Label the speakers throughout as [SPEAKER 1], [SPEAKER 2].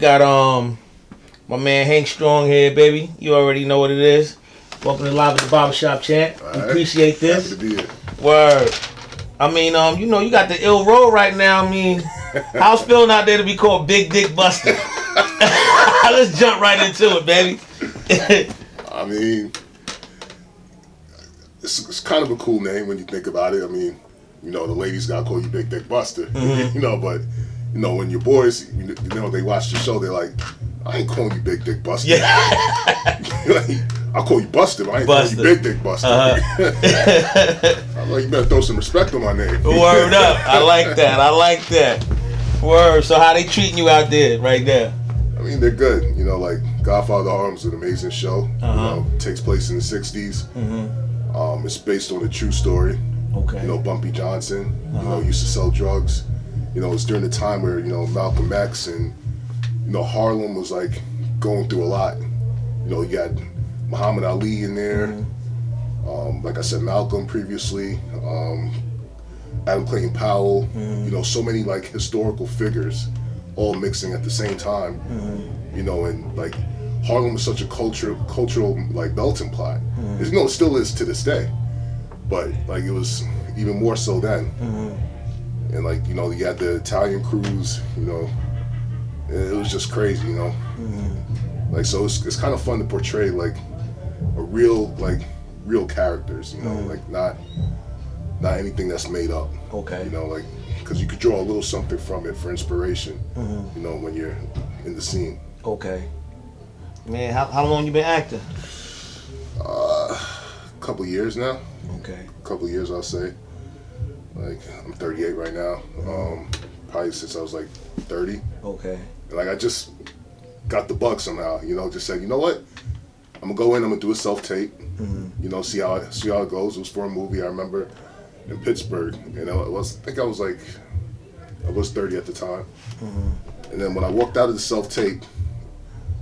[SPEAKER 1] got my man Hank Strong here, baby. You already know what it is. Welcome to Live at the Barbershop, champ.
[SPEAKER 2] All
[SPEAKER 1] We
[SPEAKER 2] right.
[SPEAKER 1] appreciate this.
[SPEAKER 2] Happy to be here.
[SPEAKER 1] Word. I mean, you know, you got the ill roll right now. I mean, how's feeling out there to be called Big Dick Buster? Let's jump right into it, baby.
[SPEAKER 2] I mean, it's kind of a cool name when you think about it. I mean, you know, the ladies gotta call you Big Dick Buster.
[SPEAKER 1] Mm-hmm.
[SPEAKER 2] You know, but you know, when your boys, you know, they watch the show, they're like, I ain't calling you Big Dick Buster.
[SPEAKER 1] Yeah.
[SPEAKER 2] Like, I'll call you Buster, but I ain't calling you Big Dick Buster. I'm like, you better throw some respect on my name.
[SPEAKER 1] Word up. I like that. Word. So how they treating you out there right there?
[SPEAKER 2] I mean, they're good. You know, like Godfather of Harlem is an amazing show. You know, takes place in the 60s. It's based on a true story.
[SPEAKER 1] Okay.
[SPEAKER 2] You know, Bumpy Johnson, you know, used to sell drugs. You know, it's during the time where, you know, Malcolm X and, you know, Harlem was like going through a lot. You know, you got Muhammad Ali in there. Like I said, Malcolm previously. Acclaimed Powell. You know, so many like historical figures all mixing at the same time. You know, and like Harlem was such a cultural like melting pot. You know, it still is to this day. But like it was even more so then. And like, you know, you had the Italian crews, you know, it was just crazy, you know. Like, so it's kind of fun to portray like a real characters, you know, like not anything that's made up.
[SPEAKER 1] Okay.
[SPEAKER 2] You know, like, because you could draw a little something from it for inspiration, you know, when you're in the scene.
[SPEAKER 1] Okay. Man, how long you been acting?
[SPEAKER 2] A couple years now.
[SPEAKER 1] Okay.
[SPEAKER 2] A couple years, I'll say. Like, I'm 38 right now. Probably since I was like 30.
[SPEAKER 1] Okay.
[SPEAKER 2] And like, I just got the bug somehow, you know, just said, you know what? I'm gonna go in, I'm gonna do a self-tape, you know, see how it goes. It was for a movie, I remember, in Pittsburgh. And I was 30 at the time. And then when I walked out of the self-tape,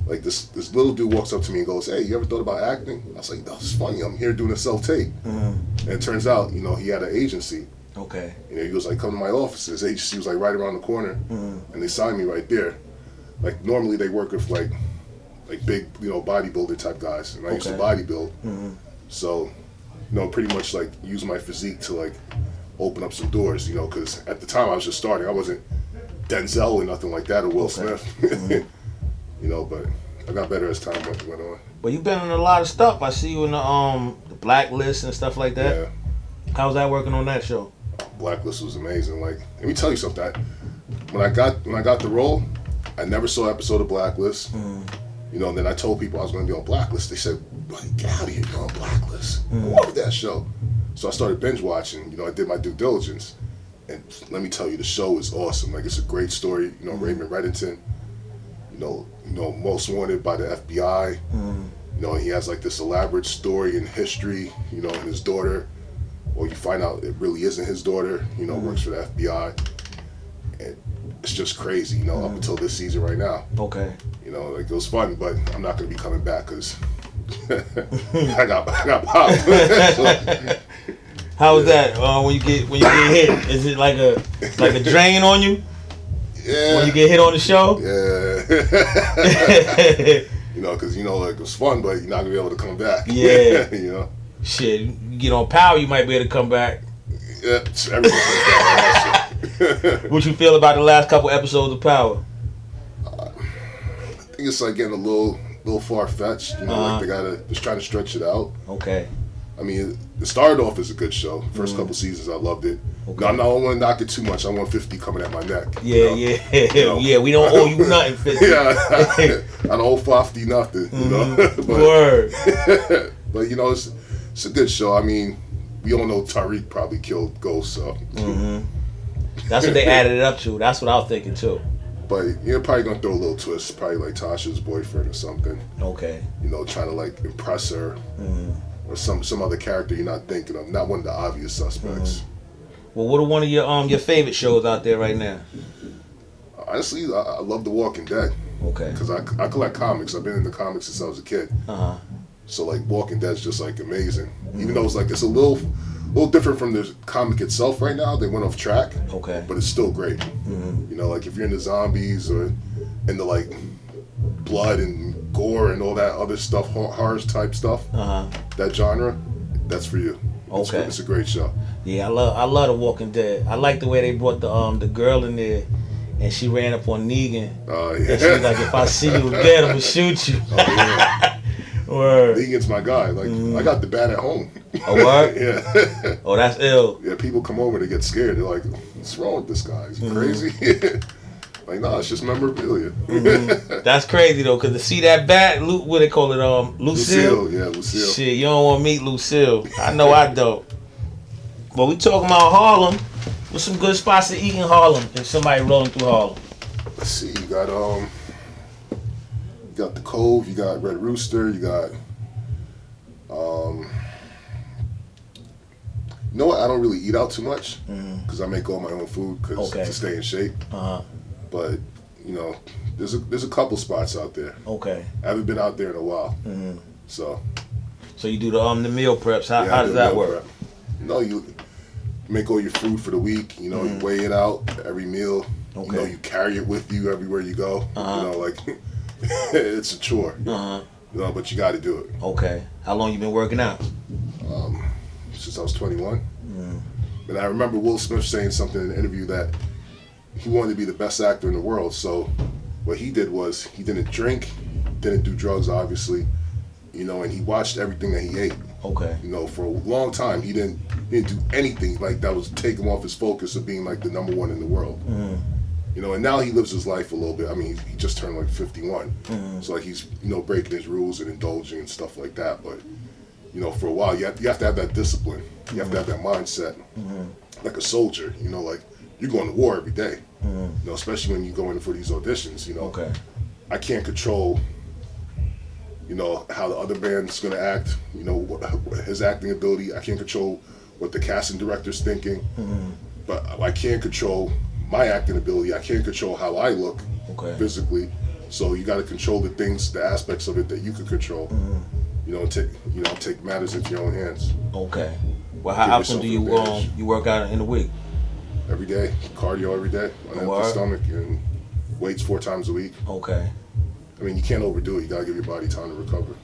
[SPEAKER 2] like this little dude walks up to me and goes, hey, you ever thought about acting? I was like, no, it's funny, I'm here doing a self-tape. And it turns out, you know, he had an agency.
[SPEAKER 1] Okay.
[SPEAKER 2] You know, he was like, come to my office. His agency was like right around the corner, and they signed me right there. Like normally they work with like big, you know, bodybuilder type guys, and I used to bodybuild. So, you know, pretty much like use my physique to like open up some doors, you know, because at the time I was just starting. I wasn't Denzel or nothing like that or Will Smith, you know, but I got better as time went on.
[SPEAKER 1] Well, you've been in a lot of stuff. I see you in the Blacklist and stuff like that.
[SPEAKER 2] Yeah.
[SPEAKER 1] How's that working on that show?
[SPEAKER 2] Blacklist was amazing. Like, let me tell you something. When I got the role, I never saw an episode of Blacklist. You know, and then I told people I was going to be on Blacklist. They said, "Buddy, get out of here, you're on Blacklist." I love that show. So I started binge watching. You know, I did my due diligence, and let me tell you, the show is awesome. Like, it's a great story. You know, Raymond Reddington. You know, most wanted by the FBI. You know, he has like this elaborate story and history. You know, and his daughter. Or you find out it really isn't his daughter, you know, works for the FBI. And it's just crazy, you know, up until this season right now.
[SPEAKER 1] Okay.
[SPEAKER 2] You know, like, it was fun, but I'm not going to be coming back because I got popped. So,
[SPEAKER 1] how was that when you get hit? Is it like a drain on you?
[SPEAKER 2] Yeah.
[SPEAKER 1] When you get hit on the show?
[SPEAKER 2] Yeah. You know, because, you know, like, it was fun, but you're not going to be able to come back.
[SPEAKER 1] Yeah.
[SPEAKER 2] You know?
[SPEAKER 1] Shit, you get on Power, you might be able to come back.
[SPEAKER 2] Yeah, everything.
[SPEAKER 1] What you feel about the last couple episodes of Power?
[SPEAKER 2] I think it's like getting a little far-fetched. You know, like they just trying to stretch it out.
[SPEAKER 1] Okay.
[SPEAKER 2] I mean, it started off as a good show. First couple seasons, I loved it.
[SPEAKER 1] Okay.
[SPEAKER 2] No, I don't want to knock it too much. I want 50 coming at my neck.
[SPEAKER 1] Yeah,
[SPEAKER 2] you know?
[SPEAKER 1] You know? Yeah, we don't owe you nothing, 50.
[SPEAKER 2] Yeah, I don't owe 50 nothing, you know?
[SPEAKER 1] Word.
[SPEAKER 2] But, you know, it's a good show. I mean, we all know Tariq probably killed Ghost, so.
[SPEAKER 1] That's what they added it up to. That's what I was thinking, too.
[SPEAKER 2] But you're probably going to throw a little twist. Probably like Tasha's boyfriend or something.
[SPEAKER 1] Okay.
[SPEAKER 2] You know, trying to, like, impress her. Or some other character you're not thinking of. Not one of the obvious suspects.
[SPEAKER 1] Well, what are one of your favorite shows out there right now?
[SPEAKER 2] Honestly, I love The Walking Dead.
[SPEAKER 1] Okay.
[SPEAKER 2] Because I collect comics. I've been in the comics since I was a kid. So like Walking Dead's just like amazing. Even though it's like it's a little different from the comic itself right now. They went off track.
[SPEAKER 1] Okay.
[SPEAKER 2] But it's still great. You know, like if you're into zombies or into like blood and gore and all that other stuff, horror type stuff, that genre, that's for you.
[SPEAKER 1] Okay.
[SPEAKER 2] It's a great show.
[SPEAKER 1] Yeah, I love The Walking Dead. I like the way they brought the girl in there, and she ran up on Negan.
[SPEAKER 2] Oh yeah.
[SPEAKER 1] And she was like, "If I see you again, I'm gonna shoot you."
[SPEAKER 2] Oh yeah.
[SPEAKER 1] Word.
[SPEAKER 2] Negan's my guy. Like I got the bat at home.
[SPEAKER 1] A what?
[SPEAKER 2] Yeah.
[SPEAKER 1] Oh, that's ill.
[SPEAKER 2] Yeah, people come over, they get scared. They're like, "What's wrong with this guy? Is he crazy?" Like, no, it's just memorabilia.
[SPEAKER 1] That's crazy though, cause to see that bat, what they call it, Lucille.
[SPEAKER 2] Yeah, Lucille.
[SPEAKER 1] Shit, you don't want to meet Lucille. I know I don't. But we talking about Harlem. What's some good spots to eat in Harlem if somebody rolling through Harlem?
[SPEAKER 2] Let's see, you got the Cove, you got Red Rooster, you got you know what? I don't really eat out too much because I make all my own food to stay in shape. But you know, there's a couple spots out there.
[SPEAKER 1] Okay.
[SPEAKER 2] I haven't been out there in a while. So
[SPEAKER 1] you do the meal preps. How does that work?
[SPEAKER 2] No, you make all your food for the week. You know, you weigh it out every meal.
[SPEAKER 1] Okay.
[SPEAKER 2] You know, you carry it with you everywhere you go. You know, like it's a chore. You know, but you got to do it.
[SPEAKER 1] Okay. How long you been working out?
[SPEAKER 2] Since I was 21. And I remember Will Smith saying something in an interview that he wanted to be the best actor in the world. So what he did was he didn't drink, didn't do drugs, obviously. You know, and he watched everything that he ate.
[SPEAKER 1] Okay.
[SPEAKER 2] You know, for a long time, he didn't do anything like that was take him off his focus of being like the number one in the world. You know, and now he lives his life a little bit. I mean, he just turned like 51. So like he's, you know, breaking his rules and indulging and stuff like that. But, you know, for a while, you have to have that discipline. You have to have that mindset. Like a soldier, you know, like you're going to war every day. You know, especially when you go in for these auditions, you know.
[SPEAKER 1] Okay.
[SPEAKER 2] I can't control, you know, how the other band's going to act, you know, his acting ability. I can't control what the casting director's thinking. But I can control my acting ability. I can't control how I look physically. So you got to control the things, the aspects of it that you can control. You know, take matters into your own hands.
[SPEAKER 1] Okay. Well, how often do you work out in a week?
[SPEAKER 2] Every day, cardio every day, on the stomach, and weights 4 times a week.
[SPEAKER 1] Okay.
[SPEAKER 2] I mean, you can't overdo it. You gotta give your body time to recover.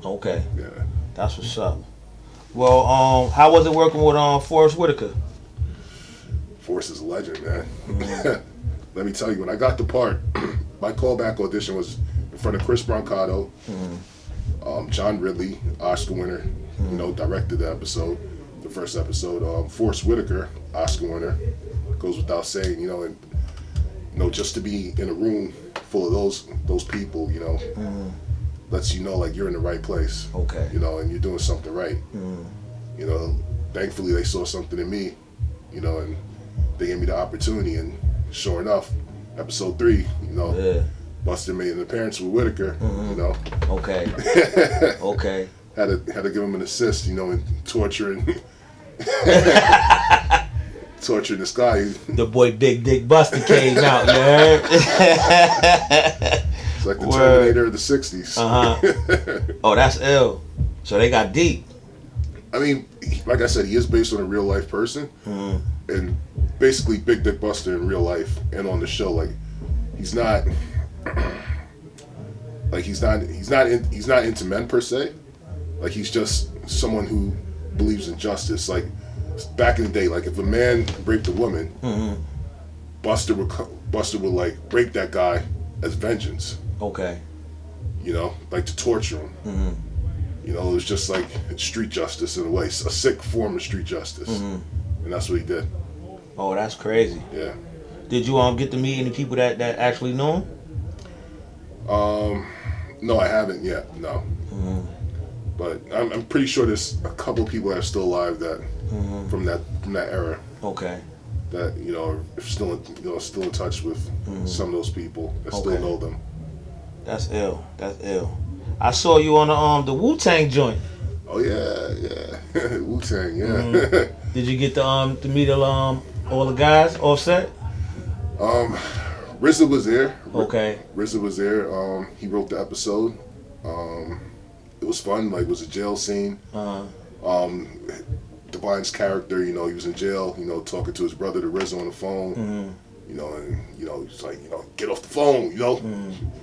[SPEAKER 1] Okay.
[SPEAKER 2] Yeah.
[SPEAKER 1] That's what's up. Well, how was it working with Forrest Whitaker?
[SPEAKER 2] Forrest is a legend, man. Let me tell you, when I got the part, my callback audition was in front of Chris Brancato, John Ridley, Oscar winner, you know, directed the episode, the first episode. Forrest Whitaker, Oscar winner, goes without saying, you know, and you know, just to be in a room full of those people, you know, lets you know like you're in the right place.
[SPEAKER 1] Okay.
[SPEAKER 2] You know, and you're doing something right. You know, thankfully they saw something in me, you know, and they gave me the opportunity, and sure enough, episode 3, you know, Buster made an appearance with Whitaker, you know.
[SPEAKER 1] Okay. Okay.
[SPEAKER 2] Had to give him an assist, you know, in torturing this guy.
[SPEAKER 1] The boy Big Dick Buster came out, you heard?
[SPEAKER 2] It's like the Terminator of the 60s.
[SPEAKER 1] Oh, that's ill. So they got deep.
[SPEAKER 2] I mean, like I said, he is based on a real life person, and basically Big Dick Buster in real life and on the show, like he's not into men per se. Like he's just someone who believes in justice. Like back in the day, like if a man raped a woman, Buster would like rape that guy as vengeance.
[SPEAKER 1] Okay.
[SPEAKER 2] You know, like to torture him. You know, it was just like street justice in a way, a sick form of street justice, and that's what he did.
[SPEAKER 1] Oh, that's crazy.
[SPEAKER 2] Yeah.
[SPEAKER 1] Did you get to meet any people that actually knew him?
[SPEAKER 2] No, I haven't yet. No. But I'm pretty sure there's a couple people that are still alive that from that era.
[SPEAKER 1] Okay.
[SPEAKER 2] That you know are still in touch with some of those people that still know them.
[SPEAKER 1] That's ill. That's ill. I saw you on the Wu-Tang joint.
[SPEAKER 2] Oh yeah. Wu-Tang, yeah.
[SPEAKER 1] Did you get to meet all the guys offset?
[SPEAKER 2] RZA was there.
[SPEAKER 1] Okay.
[SPEAKER 2] RZA was there. He wrote the episode. It was fun. Like, it was a jail scene. Divine's character, you know, he was in jail, you know, talking to his brother, the RZA, on the phone. You know, and it's like, get off the phone.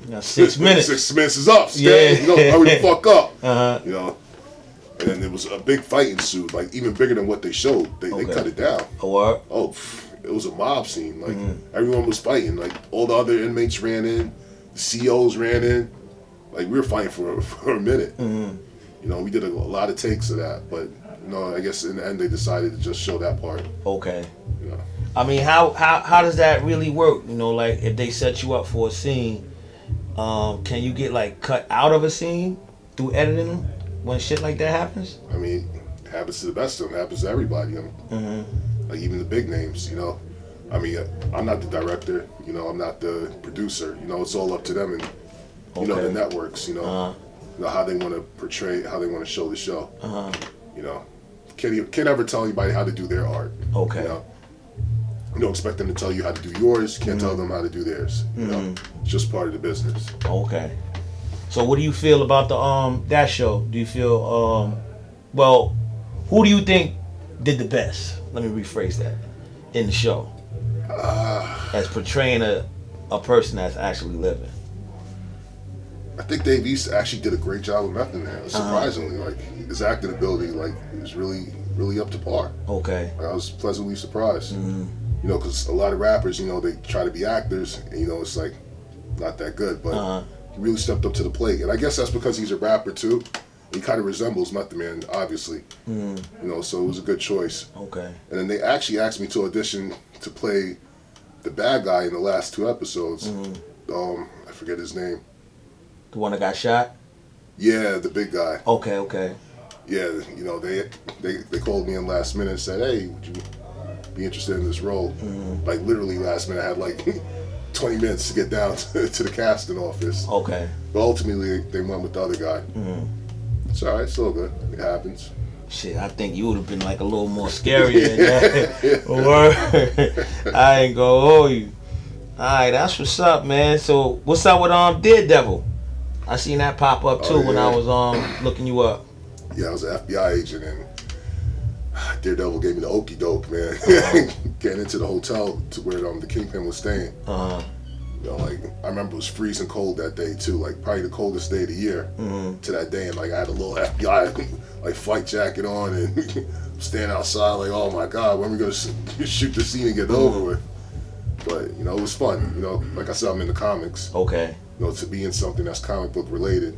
[SPEAKER 1] Now 6 minutes.
[SPEAKER 2] 6 minutes is up. Stay. Hurry the fuck up. And then there was a big fight ensued, like even bigger than what they showed. They cut it down.
[SPEAKER 1] Oh, what?
[SPEAKER 2] Oh, it was a mob scene. Like everyone was fighting. Like all the other inmates ran in, the COs ran in. Like we were fighting for a minute. We did a lot of takes of that, but I guess in the end they decided to just show that part.
[SPEAKER 1] Okay. I mean, how does that really work? Like if they set you up for a scene, can you get like cut out of a scene through editing when shit like that happens? I
[SPEAKER 2] mean, it happens to the best of them. It happens to everybody. Like even the big names. I mean, I'm not the director. I'm not the producer. It's all up to them and the networks. How they want to portray, how they want to show the show. Can't ever tell anybody how to do their art.
[SPEAKER 1] Okay.
[SPEAKER 2] You don't expect them to tell you how to do yours. Can't tell them how to do theirs. It's just part of the business.
[SPEAKER 1] Okay. So what do you feel about the that show? Do you feel well, who do you think did the best? Let me rephrase that. In the show. As portraying a person that's actually living.
[SPEAKER 2] I think Dave East actually did a great job with Method Man. Surprisingly, like his acting ability, like is really, really up to par.
[SPEAKER 1] Okay.
[SPEAKER 2] I was pleasantly surprised. Because a lot of rappers, they try to be actors, and it's like not that good. But he really stepped up to the plate, and I guess that's because he's a rapper too. He kind of resembles Method Man, obviously. So it was a good choice.
[SPEAKER 1] Okay.
[SPEAKER 2] And then they actually asked me to audition to play the bad guy in the last 2 episodes. I forget his name.
[SPEAKER 1] The one that got shot?
[SPEAKER 2] Yeah, the big guy.
[SPEAKER 1] Okay.
[SPEAKER 2] Yeah, they called me in last minute and said, hey, would you be interested in this role? Like literally last minute. I had like 20 minutes to get down to the casting office.
[SPEAKER 1] Okay.
[SPEAKER 2] But ultimately they went with the other guy. It's alright, it's all good. It happens.
[SPEAKER 1] Shit, I think you would have been like a little more scary than that. Word. I ain't gonna hold you. Alright, that's what's up, man. So what's up with Daredevil? I seen that pop up too when I was looking you up.
[SPEAKER 2] Yeah, I was an FBI agent and Daredevil gave me the okie doke, man. Getting into the hotel to where the Kingpin was staying. Like I remember it was freezing cold that day too, like probably the coldest day of the year to that day, and like I had a little FBI like flight jacket on and standing outside like, oh my god, when are we gonna shoot the scene and get it over with? But it was fun. Like I said, I'm in the comics.
[SPEAKER 1] Okay.
[SPEAKER 2] To be in something that's comic book related.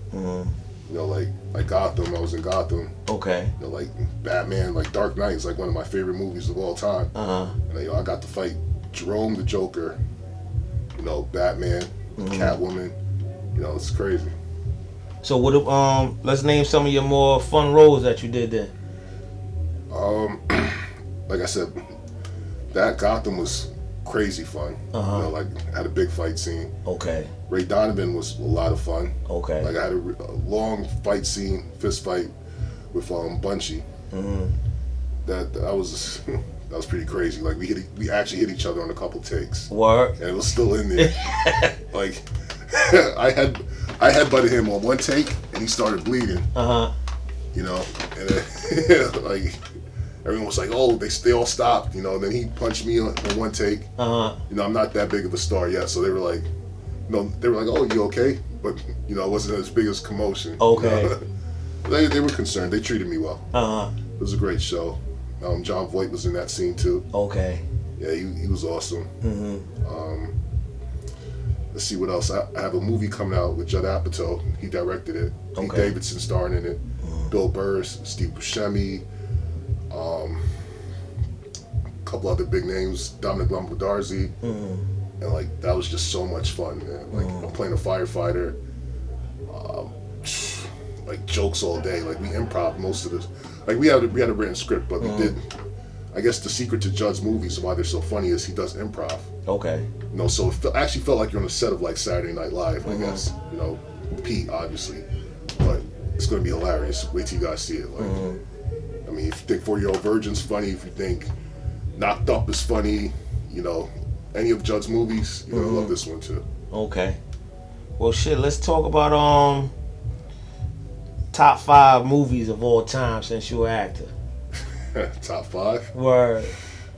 [SPEAKER 2] Like Gotham, I was in Gotham.
[SPEAKER 1] Okay.
[SPEAKER 2] Like Batman, like Dark Knight is like one of my favorite movies of all time. And I got to fight Jerome the Joker, Batman, Catwoman. It's crazy.
[SPEAKER 1] So what? Let's name some of your more fun roles that you did there.
[SPEAKER 2] Like I said, that Gotham was crazy fun. Like had a big fight scene. Okay. Ray Donovan was a lot of fun. Okay. Like I had a long fight scene, fist fight with Bunchy. That was that was pretty crazy. Like we actually hit each other on a couple takes. What? And it was still in there. Like I headbutted him on one take and he started bleeding. And then, like everyone was like, "Oh, they all stopped," And then he punched me on one take. I'm not that big of a star yet, so they were like, "Oh, you okay?" But it wasn't as big as commotion. Okay. They were concerned. They treated me well. It was a great show. John Voight was in that scene too. Okay. Yeah, he was awesome. Let's see what else. I have a movie coming out with Judd Apatow. He directed it. Pete Davidson starring in it. Bill Burr, Steve Buscemi. A couple other big names, Dominic Lombardozzi, and like that was just so much fun, man. Like I'm playing a firefighter, like jokes all day. Like we improv most of this. Like we had a written script, but we did. I guess the secret to Judd's movies and why they're so funny is he does improv. Okay. So it actually felt like you're on the set of like Saturday Night Live. I guess Pete obviously, but it's gonna be hilarious. Wait till you guys see it. Like. I mean, if you think 4-Year-Old Virgin's funny, if you think Knocked Up is funny, any of Judd's movies, you're gonna love this one too. Okay.
[SPEAKER 1] Well, shit, let's talk about top 5 movies of all time since you're an actor.
[SPEAKER 2] Top 5?
[SPEAKER 1] Word.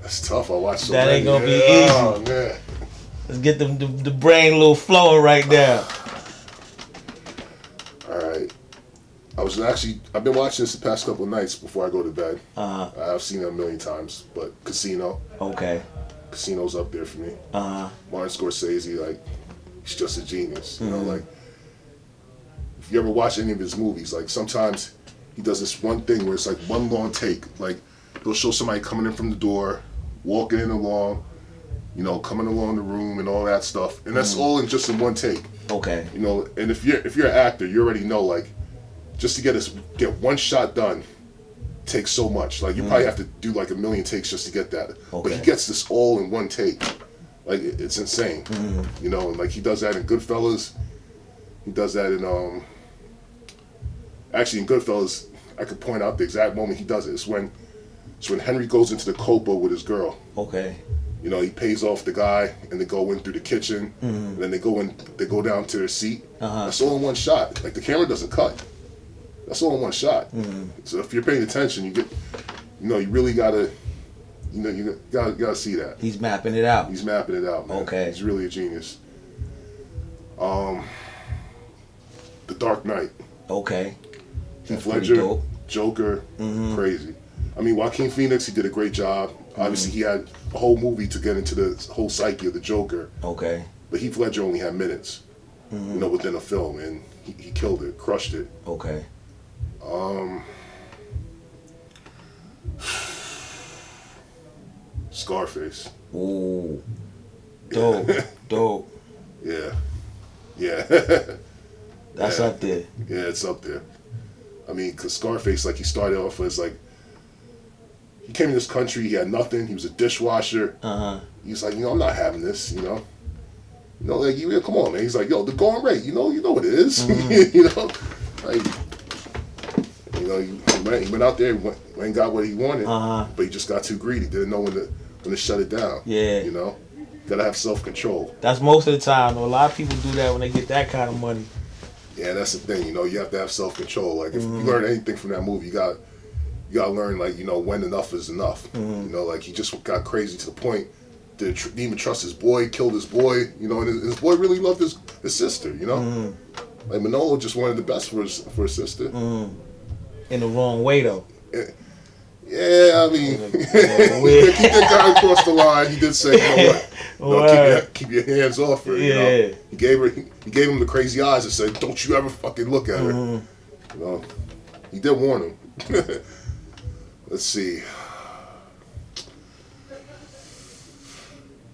[SPEAKER 2] That's tough. I watched so
[SPEAKER 1] that
[SPEAKER 2] many.
[SPEAKER 1] Ain't gonna be easy.
[SPEAKER 2] Oh man.
[SPEAKER 1] Let's get the brain a little flowing right now.
[SPEAKER 2] All right. I've been watching this the past couple of nights before I go to bed. I've seen it a million times, but Casino.
[SPEAKER 1] Okay.
[SPEAKER 2] Casino's up there for me. Martin Scorsese, like, he's just a genius. You know, like, if you ever watch any of his movies, like, sometimes he does this one thing where it's like one long take. Like, he'll show somebody coming in from the door, walking in along, you know, coming along the room and all that stuff. And that's all in just in one take.
[SPEAKER 1] Okay.
[SPEAKER 2] You know, and if you're an actor, you already know, like, just to get one shot done takes so much. Like, you probably have to do like a million takes just to get that.
[SPEAKER 1] Okay.
[SPEAKER 2] But he gets this all in one take. Like, it's insane. You know, and like he does that in Goodfellas. He does that in actually in Goodfellas, I could point out the exact moment he does it. It's when Henry goes into the Copa with his girl.
[SPEAKER 1] Okay.
[SPEAKER 2] You know, he pays off the guy, and they go in through the kitchen, and then they go down to their seat. That's all in one shot. Like, the camera doesn't cut. That's all in one shot. So if you're paying attention, you really gotta, you gotta see that.
[SPEAKER 1] He's mapping it out.
[SPEAKER 2] He's mapping it out, man.
[SPEAKER 1] Okay.
[SPEAKER 2] He's really a genius. The Dark Knight.
[SPEAKER 1] Okay.
[SPEAKER 2] Heath Ledger, Joker, crazy. I mean, Joaquin Phoenix, he did a great job. Obviously, he had a whole movie to get into the whole psyche of the Joker.
[SPEAKER 1] Okay.
[SPEAKER 2] But Heath Ledger only had minutes, you know, within a film, and he killed it, crushed it.
[SPEAKER 1] Okay.
[SPEAKER 2] Scarface.
[SPEAKER 1] Ooh. Dope. Dope.
[SPEAKER 2] Yeah. Yeah.
[SPEAKER 1] That's up there.
[SPEAKER 2] Yeah, it's up there. I mean, because Scarface, like, he started off as, like, he came to this country, he had nothing, he was a dishwasher. He's like, I'm not having this, you know? You know, like, come on, man. He's like, yo, the going rate, you know what it is. You know? Like, you know, he went out there, went and got what he wanted, but he just got too greedy, didn't know when to shut it down. Yeah. You know? Gotta have self-control.
[SPEAKER 1] That's most of the time. A lot of people do that when they get that kind of money.
[SPEAKER 2] Yeah, that's the thing. You know, you have to have self-control. Like, if you learn anything from that movie, you got to learn, like, you know, when enough is enough. You know, like, he just got crazy to the point that didn't even trust his boy, killed his boy, you know, and his boy really loved his sister, you know? Like, Manolo just wanted the best for his sister.
[SPEAKER 1] In the wrong way, though.
[SPEAKER 2] Yeah, I mean, he did kind of cross the line. He did say, you know what, keep your hands off her, you know? He gave him the crazy eyes and said, don't you ever fucking look at her. You know, he did warn him. Let's see.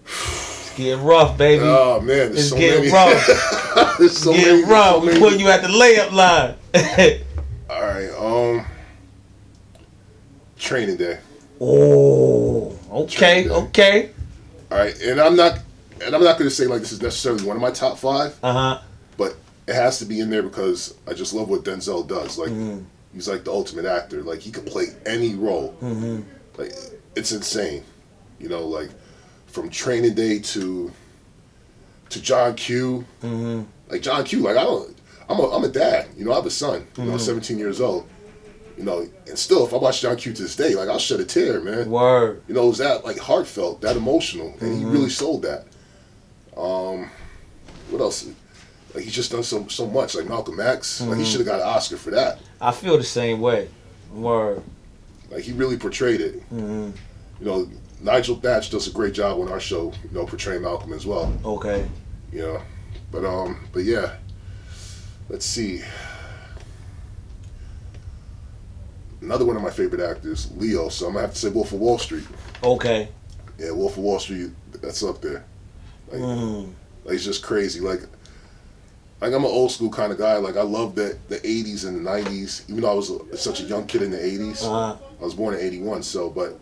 [SPEAKER 1] It's getting rough, baby.
[SPEAKER 2] Oh, man,
[SPEAKER 1] it's so getting rough.
[SPEAKER 2] It's
[SPEAKER 1] getting rough. We're putting you at the layup line.
[SPEAKER 2] All right, Training Day.
[SPEAKER 1] Oh, okay, okay.
[SPEAKER 2] All right, and I'm not going to say like this is necessarily one of my top 5. But it has to be in there because I just love what Denzel does. Like, he's like the ultimate actor. Like, he can play any role. Like, it's insane. You know, like from Training Day to John Q. Like John Q. Like, I'm a dad. You know, I have a son. You know, 17 years old. You know, and still, if I watch John Q to this day, like, I'll shed a tear, man.
[SPEAKER 1] Word.
[SPEAKER 2] You know, it was that, like, heartfelt, that emotional, and he really sold that. What else? Like, he's just done so much. Like, Malcolm X, like, he should have got an Oscar for that.
[SPEAKER 1] I feel the same way. Word.
[SPEAKER 2] Like, he really portrayed it. You know, Nigel Thatch does a great job on our show, you know, portraying Malcolm as well.
[SPEAKER 1] Okay.
[SPEAKER 2] You know, but yeah. Let's see. Another one of my favorite actors, Leo. So I'm gonna have to say Wolf of Wall Street. Okay. Yeah, Wolf of Wall Street. That's up there. Like, it's just crazy. Like I'm an old school kind of guy. Like, I love the 80s and the 90s. Even though I was such a young kid in the 80s. I was born in 81. So, but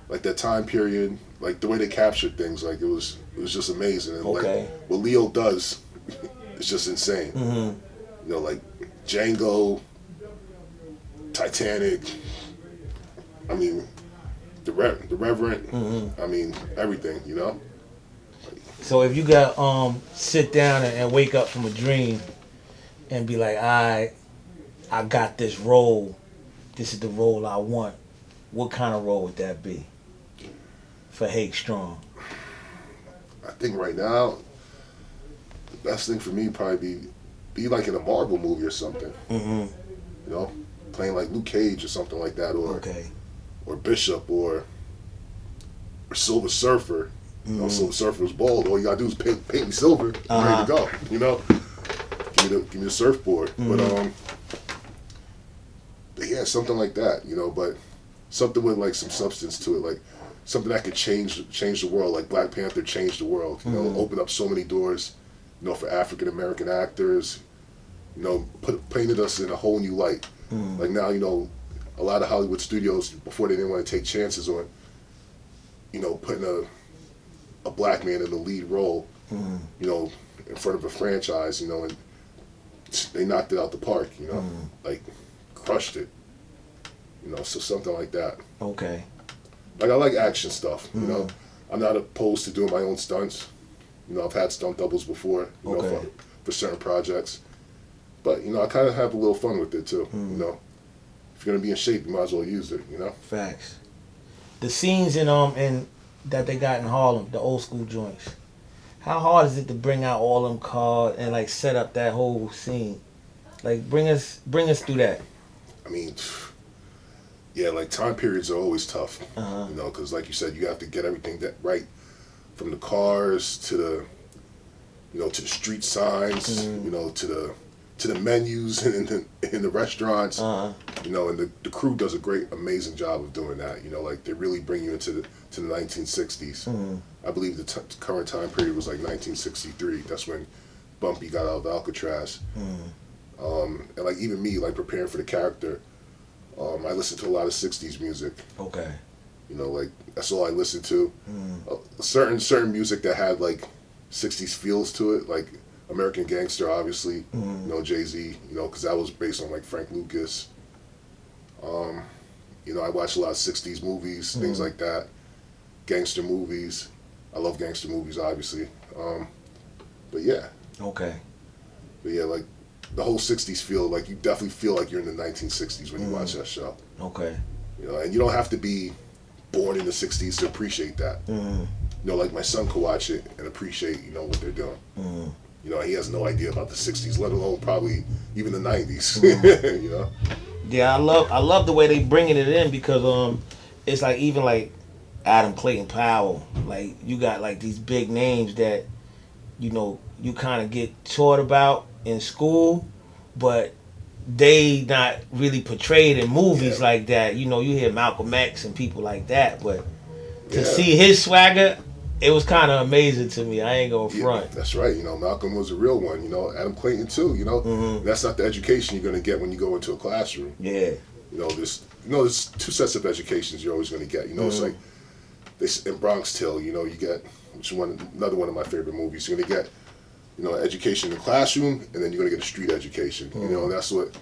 [SPEAKER 2] like that time period, like the way they captured things, like it was just amazing. And like what Leo does, it's just insane. You know, like Django, Titanic. I mean, the Reverend. I mean, everything. You know.
[SPEAKER 1] So if you got sit down and wake up from a dream, and be like, I got this role. This is the role I want. What kind of role would that be for Hake Strong?
[SPEAKER 2] I think right now, the best thing for me probably be like in a Marvel movie or something.
[SPEAKER 1] Mm-hmm.
[SPEAKER 2] You know, playing like Luke Cage or something like that,
[SPEAKER 1] Okay.
[SPEAKER 2] or Bishop or Silver Surfer. You know,
[SPEAKER 1] Mm-hmm.
[SPEAKER 2] Silver Surfer was bald. All you gotta do is paint me silver. I'm ready to go. You know, give me the surfboard.
[SPEAKER 1] Mm-hmm.
[SPEAKER 2] But yeah, something like that. You know, but something with like some substance to it, like something that could change the world. Like Black Panther changed the world. You know, opened up so many doors. You know, for African American actors. You know, painted us in a whole new light.
[SPEAKER 1] Mm-hmm.
[SPEAKER 2] Like now, you know, a lot of Hollywood studios before they didn't want to take chances on, you know, putting a black man in the lead role,
[SPEAKER 1] Mm-hmm.
[SPEAKER 2] you know, in front of a franchise, you know, and they knocked it out the park, you know, like crushed it, you know, so something like that.
[SPEAKER 1] Okay.
[SPEAKER 2] Like I like action stuff, you know. I'm not opposed to doing my own stunts. You know, I've had stunt doubles before, you know, for certain projects. But, you know, I kind of have a little fun with it too, you know. If you're going to be in shape, you might as well use it, you know.
[SPEAKER 1] Facts. The scenes in that they got in Harlem, the old school joints. How hard is it to bring out all them cars and like set up that whole scene? Like bring us through that.
[SPEAKER 2] I mean, yeah, like time periods are always tough,
[SPEAKER 1] Uh-huh.
[SPEAKER 2] you know, because like you said, you have to get everything that right, from the cars to the, you know, to the street signs, you know, to the menus in the restaurants,
[SPEAKER 1] Uh-huh.
[SPEAKER 2] you know, and the crew does a great, amazing job of doing that. You know, like they really bring you into the 1960s. I believe the current time period was like 1963. That's when Bumpy got out of Alcatraz. And like even me, like preparing for the character, I listened to a lot of 60s music.
[SPEAKER 1] Okay.
[SPEAKER 2] You know, like that's all I listened to. Certain music that had like 60s feels to it, like American Gangster, obviously. You know, Jay-Z. You know, because that was based on like Frank Lucas. You know, I watched a lot of 60s movies, things like that. Gangster movies. I love gangster movies, obviously. But yeah.
[SPEAKER 1] Okay.
[SPEAKER 2] But yeah, like the whole 60s feel, like you definitely feel like you're in the 1960s when you watch that show.
[SPEAKER 1] Okay.
[SPEAKER 2] You know, and you don't have to be born in the 60s to appreciate that. You know, like my son could watch it and appreciate, you know, what they're doing. You know, he has no idea about the 60s, let alone probably even the 90s. You know?
[SPEAKER 1] Yeah, I love the way they bringing it in because it's like even like Adam Clayton Powell, like you got like these big names that you know you kind of get taught about in school, but they not really portrayed in movies like that. You know, you hear Malcolm X and people like that, but to see his swagger, it was kind of amazing to me. I ain't gonna front.
[SPEAKER 2] That's right. You know, Malcolm was a real one. You know, Adam Clayton too. You know, that's not the education you're gonna get when you go into a classroom.
[SPEAKER 1] Yeah.
[SPEAKER 2] You know, there's two sets of educations you're always gonna get. You know, it's like this in Bronx Tale. You know, you get another one of my favorite movies. You're gonna get, you know, education in the classroom, and then you're gonna get a street education. You know, and that's what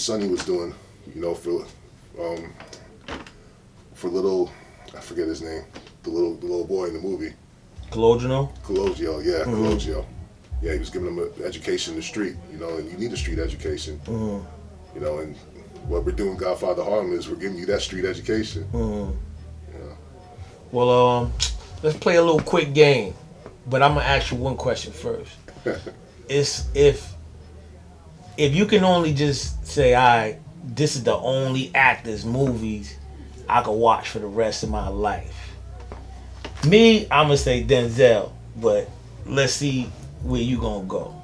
[SPEAKER 2] Sonny was doing. You know, for little, I forget his name, the little boy in the movie.
[SPEAKER 1] Cologio,
[SPEAKER 2] yeah, Cologio. Yeah, he was giving him an education in the street. You know, and you need a street education. You know, and what we're doing, Godfather of Harlem, is we're giving you that street education. You know.
[SPEAKER 1] Well, let's play a little quick game, but I'm gonna ask you one question first. It's if you can only just say, all right, this is the only actors, movies I could watch for the rest of my life. Me, I'm gonna say Denzel, but let's see where you gonna go.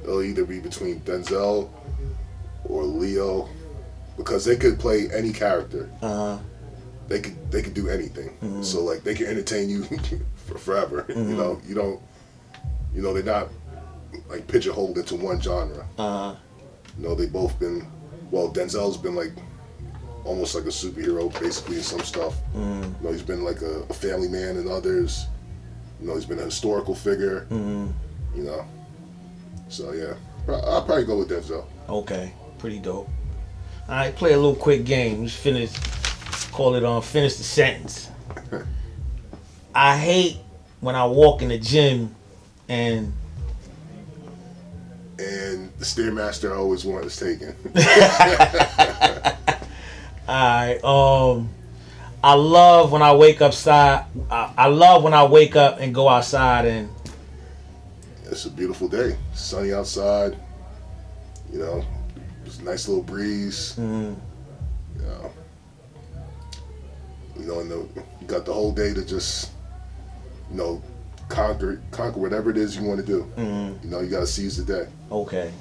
[SPEAKER 2] It'll either be between Denzel or Leo, because they could play any character. They could do anything. So like they can entertain you for forever. You know, you know they're not like pigeonholed into one genre. You know, they both been, well, Denzel's been like almost like a superhero basically in some stuff. You know, he's been like a family man in others. You know, he's been a historical figure. You know, so yeah, I'll probably go with Denzel.
[SPEAKER 1] Okay, pretty dope. All right, play a little quick game. Just finish the sentence. I hate when I walk in the gym and
[SPEAKER 2] the Stairmaster I always wanted is taken.
[SPEAKER 1] Alright, I love when I wake upside. I love when I wake up and go outside and.
[SPEAKER 2] It's a beautiful day, sunny outside. You know, it's a nice little breeze.
[SPEAKER 1] Mm,
[SPEAKER 2] You know, and you got the whole day to just, conquer whatever it is you want to do.
[SPEAKER 1] mm,
[SPEAKER 2] You know, you got to seize the day.
[SPEAKER 1] okay.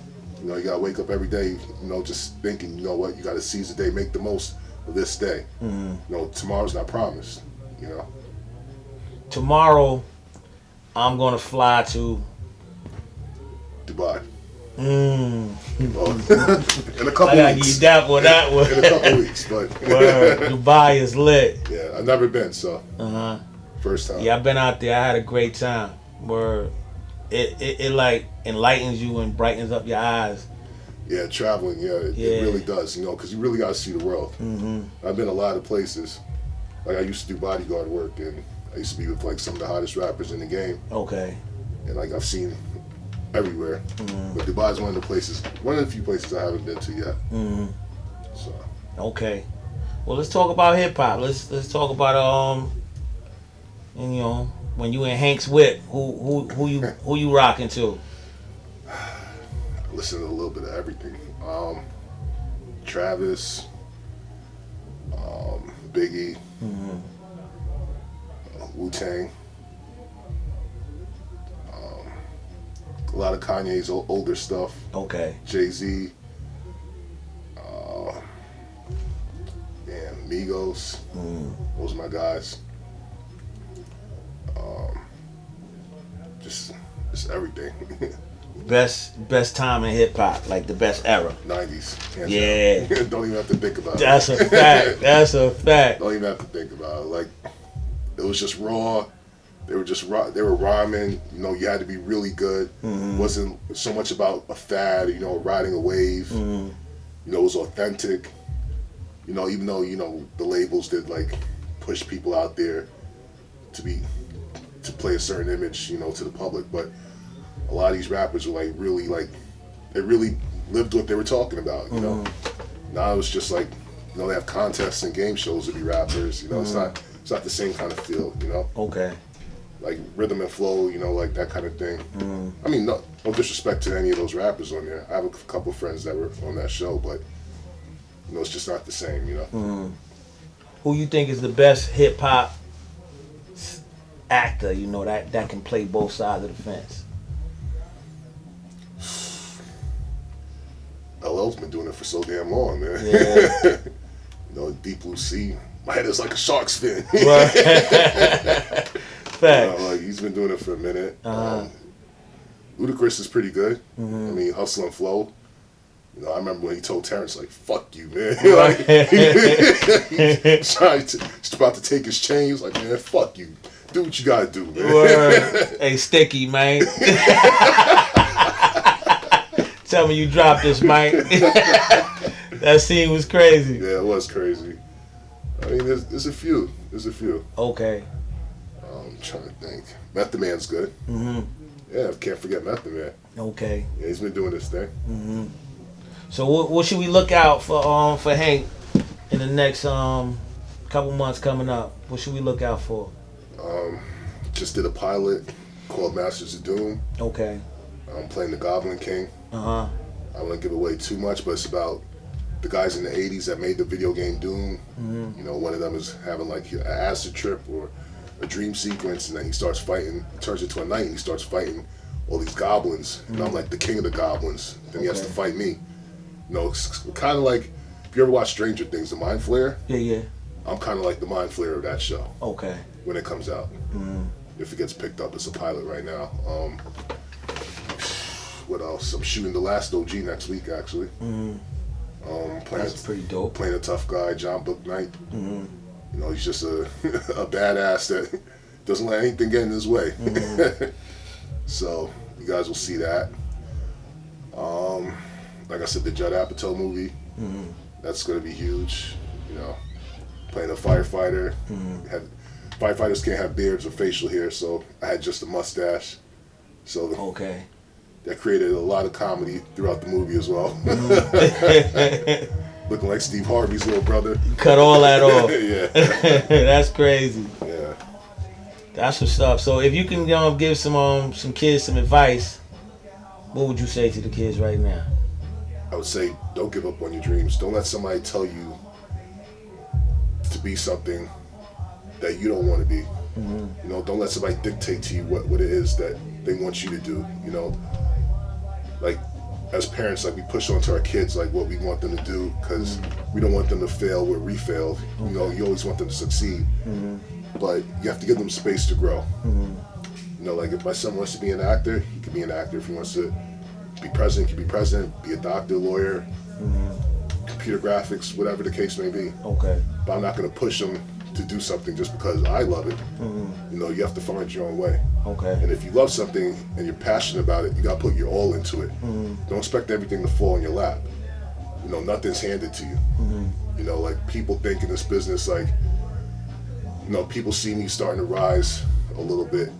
[SPEAKER 2] You know, you got to wake up every day, just thinking, you know what, you got to seize the day, make the most of this day.
[SPEAKER 1] Mm.
[SPEAKER 2] Tomorrow's not promised,
[SPEAKER 1] Tomorrow, I'm gonna fly to.
[SPEAKER 2] Dubai.
[SPEAKER 1] Well,
[SPEAKER 2] In a couple
[SPEAKER 1] I gotta
[SPEAKER 2] weeks.
[SPEAKER 1] give you that one. That one.
[SPEAKER 2] In a couple weeks, but
[SPEAKER 1] Word. Dubai is lit.
[SPEAKER 2] yeah, I've never been, so first time.
[SPEAKER 1] Yeah, I've been out there. I had a great time. Where it like enlightens you and brightens up your eyes.
[SPEAKER 2] Yeah, traveling, it really does, because you really got to see the world.
[SPEAKER 1] Mm-hmm.
[SPEAKER 2] I've been a lot of places. Like, I used to do bodyguard work, and I used to be with, like, some of the hottest rappers in the game.
[SPEAKER 1] Okay.
[SPEAKER 2] And, like, I've seen everywhere.
[SPEAKER 1] Mm-hmm.
[SPEAKER 2] But Dubai's one of the few places I haven't been to yet.
[SPEAKER 1] Mm-hmm.
[SPEAKER 2] So.
[SPEAKER 1] Okay. Well, let's talk about hip hop. Let's talk about when you in Hank's whip, who you rocking to?
[SPEAKER 2] I listen to a little bit of everything. Travis, Biggie, Wu-Tang, a lot of Kanye's older stuff.
[SPEAKER 1] Okay.
[SPEAKER 2] Jay-Z, Migos. Those are my guys. Just everything.
[SPEAKER 1] Best time in hip hop, like the best era.
[SPEAKER 2] 90s.
[SPEAKER 1] Yeah.
[SPEAKER 2] Don't even have to think about
[SPEAKER 1] That's
[SPEAKER 2] it.
[SPEAKER 1] a fact. That's a fact.
[SPEAKER 2] Don't even have to think about it. Like, it was just raw. They were just raw. They were rhyming. You had to be really good. It wasn't so much about a fad, riding a wave. It was authentic. Even though, the labels did, like, push people out there to play a certain image, to the public. But a lot of these rappers were, like, really, like, they really lived what they were talking about, Now it's just like, they have contests and game shows to be rappers, it's not the same kind of feel,
[SPEAKER 1] Okay.
[SPEAKER 2] Like rhythm and flow, like that kind of thing. I mean, no disrespect to any of those rappers on there. I have a couple friends that were on that show, but it's just not the same,
[SPEAKER 1] Who you think is the best hip hop actor? That can play both sides of the fence.
[SPEAKER 2] LL's been doing it for so damn long, man.
[SPEAKER 1] Yeah.
[SPEAKER 2] Deep Blue Sea. My head is like a shark's fin.
[SPEAKER 1] Facts.
[SPEAKER 2] Like, he's been doing it for a minute.
[SPEAKER 1] Uh-huh.
[SPEAKER 2] Ludacris is pretty good. I mean, Hustle and Flow. I remember when he told Terrence, like, fuck you, man. He's about to take his chain. He was like, man, fuck you. Do what you gotta do, man.
[SPEAKER 1] Word. Hey, Sticky, man. Tell me you dropped this, Mike. That scene was crazy.
[SPEAKER 2] Yeah, it was crazy. I mean, there's a few.
[SPEAKER 1] Okay.
[SPEAKER 2] I'm trying to think. Method Man's good. Yeah, can't forget Method Man.
[SPEAKER 1] Okay.
[SPEAKER 2] Yeah, he's been doing this thing.
[SPEAKER 1] So what should we look out for Hank in the next couple months coming up? What should we look out for?
[SPEAKER 2] Just did a pilot called Masters of Doom.
[SPEAKER 1] Okay.
[SPEAKER 2] I'm playing the Goblin King. I don't want to give away too much, but it's about the guys in the 80s that made the video game Doom. One of them is having like an acid trip or a dream sequence, and then he starts fighting, turns into a knight, and he starts fighting all these goblins. And I'm like the king of the goblins. Then he has to fight me. It's kind of like, if you ever watch Stranger Things, the Mind Flayer.
[SPEAKER 1] Yeah.
[SPEAKER 2] I'm kind of like the Mind Flayer of that show.
[SPEAKER 1] Okay.
[SPEAKER 2] When it comes out. If it gets picked up, it's a pilot right now. What else? I'm shooting The Last OG next week, actually.
[SPEAKER 1] That's pretty dope.
[SPEAKER 2] Playing a tough guy, John Book Knight. He's just a badass that doesn't let anything get in his way. So you guys will see that. Like I said, the Judd Apatow movie. That's going to be huge. Playing a firefighter. Firefighters can't have beards or facial hair, so I had just a mustache. So that created a lot of comedy throughout the movie as well. looking like Steve Harvey's little brother.
[SPEAKER 1] Cut all that off.
[SPEAKER 2] Yeah.
[SPEAKER 1] That's crazy.
[SPEAKER 2] Yeah.
[SPEAKER 1] That's what's up. So if you can give some kids some advice, what would you say to the kids right now?
[SPEAKER 2] I would say don't give up on your dreams. Don't let somebody tell you to be something that you don't want to be. You know, don't let somebody dictate to you what it is that they want you to do. You know, like as parents, like we push onto our kids like what we want them to do because we don't want them to fail where we failed. You know, you always want them to succeed, but you have to give them space to grow. You know, like if my son wants to be an actor, he can be an actor. If he wants to be president, he can be president. Be a doctor, lawyer, computer graphics, whatever the case may be.
[SPEAKER 1] Okay.
[SPEAKER 2] But I'm not going to push him to do something just because I love it. You know, you have to find your own way.
[SPEAKER 1] Okay.
[SPEAKER 2] And if you love something and you're passionate about it, you got to put your all into it. Don't expect everything to fall in your lap. You know, nothing's handed to you. You know, like people think in this business, like, you know, people see me starting to rise a little bit,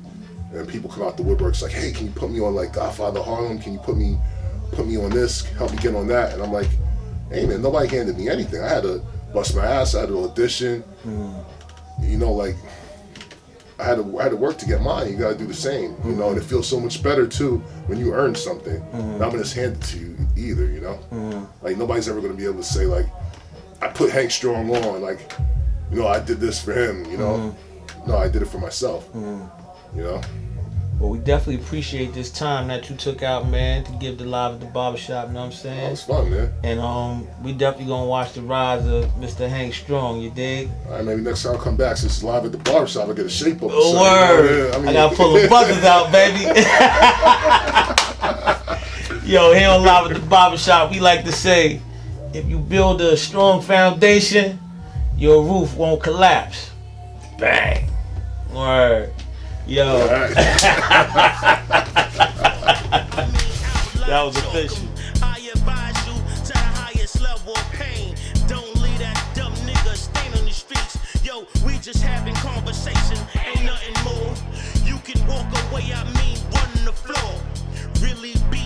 [SPEAKER 2] and people come out the woodworks like, hey, can you put me on like Godfather of Harlem? Can you put me on this? Help me get on that? And I'm like, hey man, nobody handed me anything. I had to bust my ass. I had to audition. You know, like I had to work to get mine. You gotta do the same. You know, and it feels so much better too when you earn something. Not when it's handed to you either. You know, like nobody's ever gonna be able to say like, I put Hank Strong on. Like, you know, I did this for him. You know, no, I did it for myself. You know.
[SPEAKER 1] Well, we definitely appreciate this time that you took out, man, to give the Live at the Barbershop, you know what I'm saying?
[SPEAKER 2] Oh, it's fun, man.
[SPEAKER 1] And we definitely gonna watch the rise of Mr. Hank Strong, you dig?
[SPEAKER 2] All right, maybe next time I come back, since it's Live at the Barbershop, I get a shape up.
[SPEAKER 1] Oh, word! I gotta pull the buzzers out, baby. Yo, here on Live at the Barbershop, we like to say, if you build a strong foundation, your roof won't collapse. Bang. Word. Yo.
[SPEAKER 2] Right.
[SPEAKER 1] That was official.
[SPEAKER 3] I advise you to the highest level of pain. Don't leave that dumb nigga staying on the streets. Yo, we just having conversation, ain't nothing more. You can walk away, I mean, run the floor. Really be